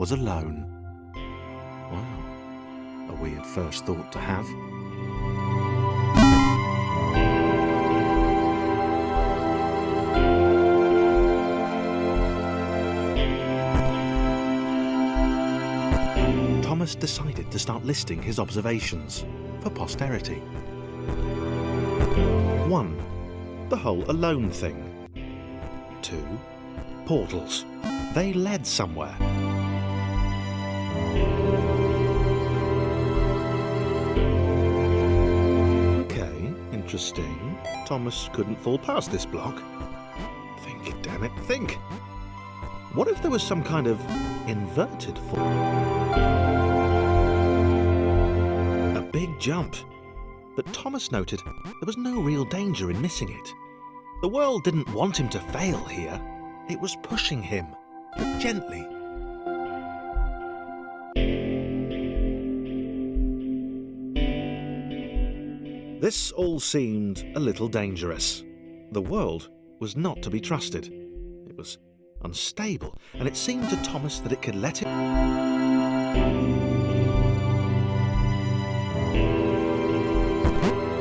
was alone. Wow, a weird first thought to have. Thomas decided to start listing his observations for posterity. 1. The whole alone thing. 2. Portals. They led somewhere. Okay, interesting. Thomas couldn't fall past this block. Think, damn it, think! What if there was some kind of inverted fall? A big jump. But Thomas noted there was no real danger in missing it. The world didn't want him to fail here. It was pushing him, but gently. This all seemed a little dangerous. The world was not to be trusted. It was unstable, and it seemed to Thomas that it could let him...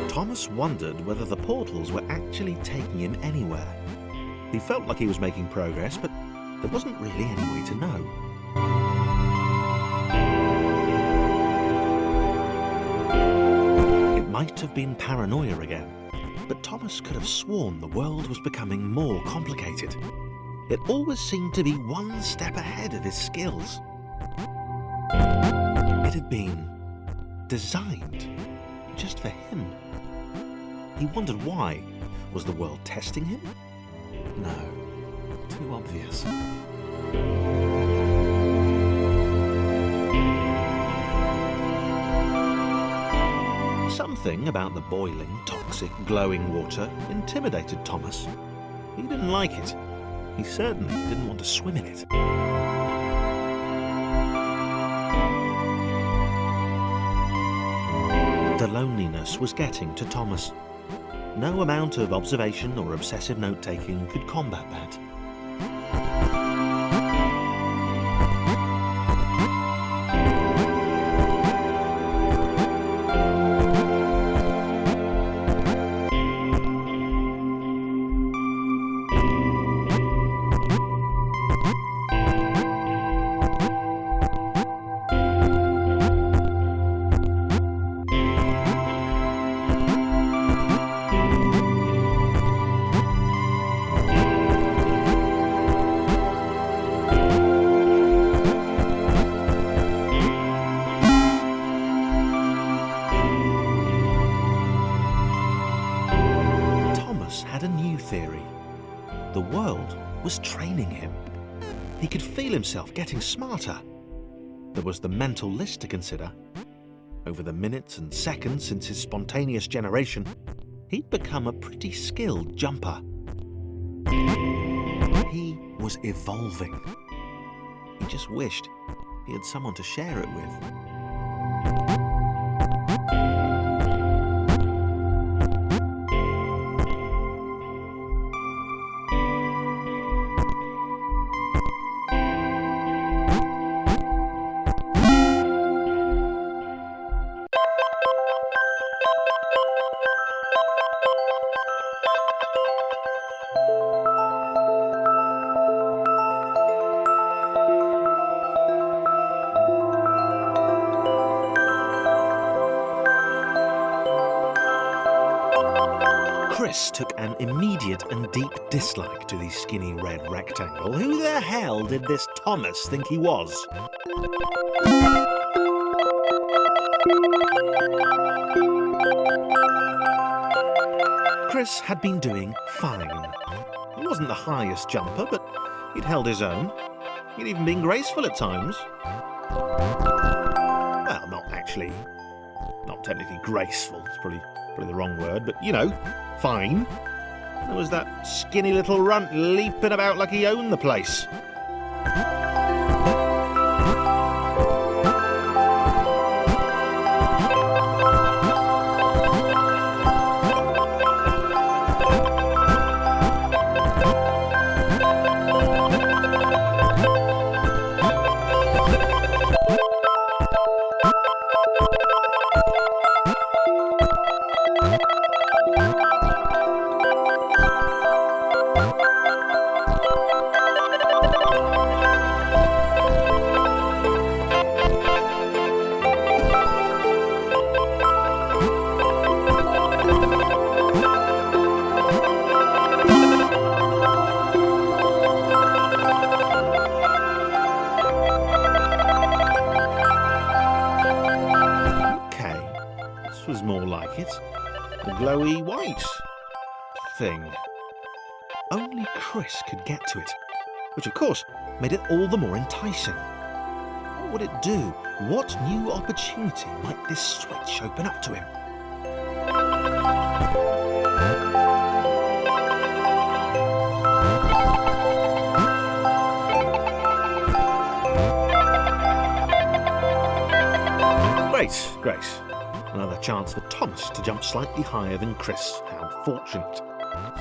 Thomas wondered whether the portals were actually taking him anywhere. He felt like he was making progress, but there wasn't really any way to know. It might have been paranoia again, but Thomas could have sworn the world was becoming more complicated. It always seemed to be one step ahead of his skills. It had been designed just for him. He wondered why. Was the world testing him? No, too obvious. Something about the boiling, toxic, glowing water intimidated Thomas. He didn't like it. He certainly didn't want to swim in it. The loneliness was getting to Thomas. No amount of observation or obsessive note-taking could combat that. Had a new theory. The world was training him. He could feel himself getting smarter. There was the mental list to consider. Over the minutes and seconds since his spontaneous generation, he'd become a pretty skilled jumper. He was evolving. He just wished he had someone to share it with. Chris took an immediate and deep dislike to the skinny red rectangle. Who the hell did this Thomas think he was? Chris had been doing fine. He wasn't the highest jumper, but he'd held his own. He'd even been graceful at times. Well, not actually. Not technically graceful. It's probably the wrong word, but you know, fine. There was that skinny little runt leaping about like he owned the place. sounds more like it. A glowy white thing. Only Chris could get to it, which of course made it all the more enticing. What would it do? What new opportunity might this switch open up to him? Great. Another chance for Thomas to jump slightly higher than Chris. How fortunate.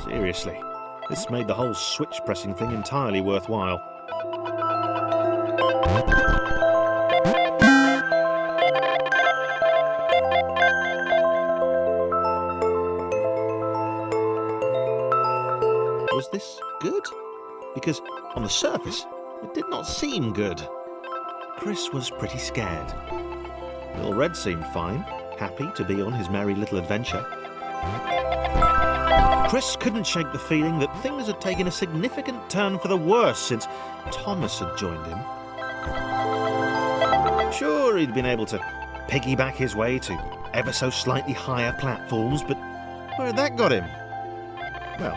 Seriously, this made the whole switch pressing thing entirely worthwhile. Was this good? Because on the surface, it did not seem good. Chris was pretty scared. Little Red seemed fine, happy to be on his merry little adventure. Chris couldn't shake the feeling that things had taken a significant turn for the worse since Thomas had joined him. Sure, he'd been able to piggyback his way to ever so slightly higher platforms, but where had that got him? Well,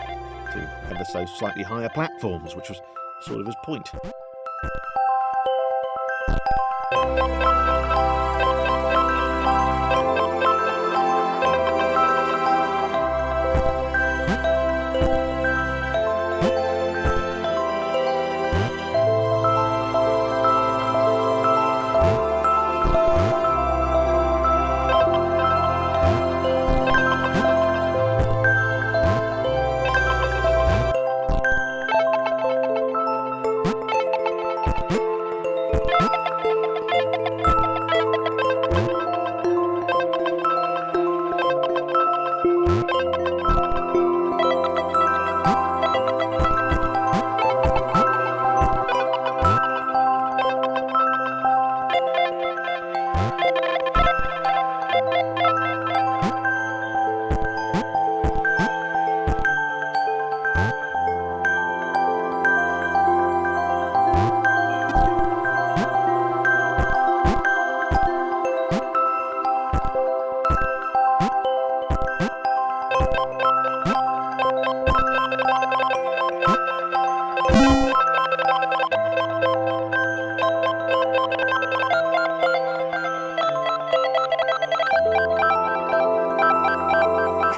to ever so slightly higher platforms, which was sort of his point.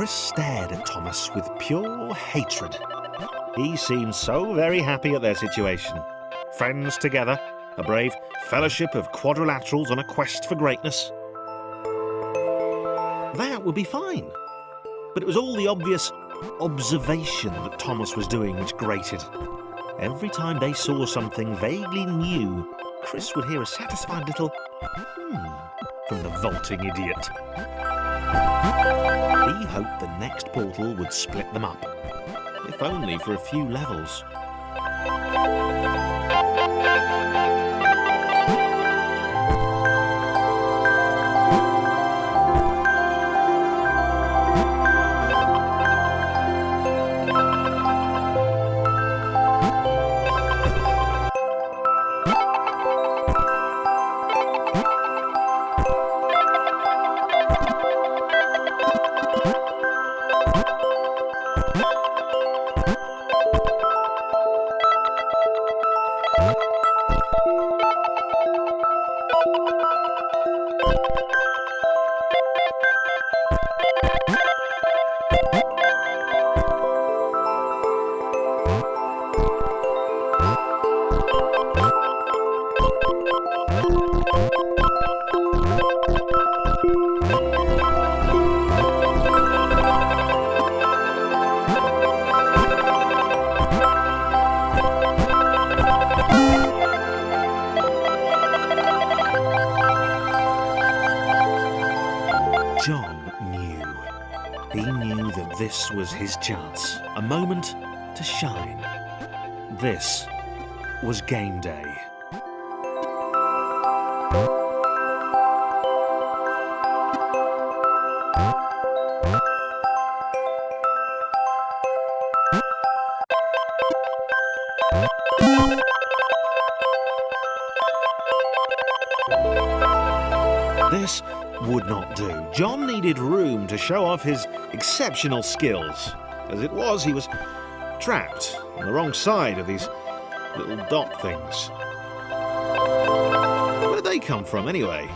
Chris stared at Thomas with pure hatred. He seemed so very happy at their situation. Friends together, a brave fellowship of quadrilaterals on a quest for greatness. That would be fine. But it was all the obvious observation that Thomas was doing which grated. Every time they saw something vaguely new, Chris would hear a satisfied little from the vaulting idiot. He hoped the next portal would split them up, if only for a few levels. This was his chance, a moment to shine. This was game day. This would not do. John needed room to show off his exceptional skills. As it was, he was trapped on the wrong side of these little dot things. Where did they come from, anyway?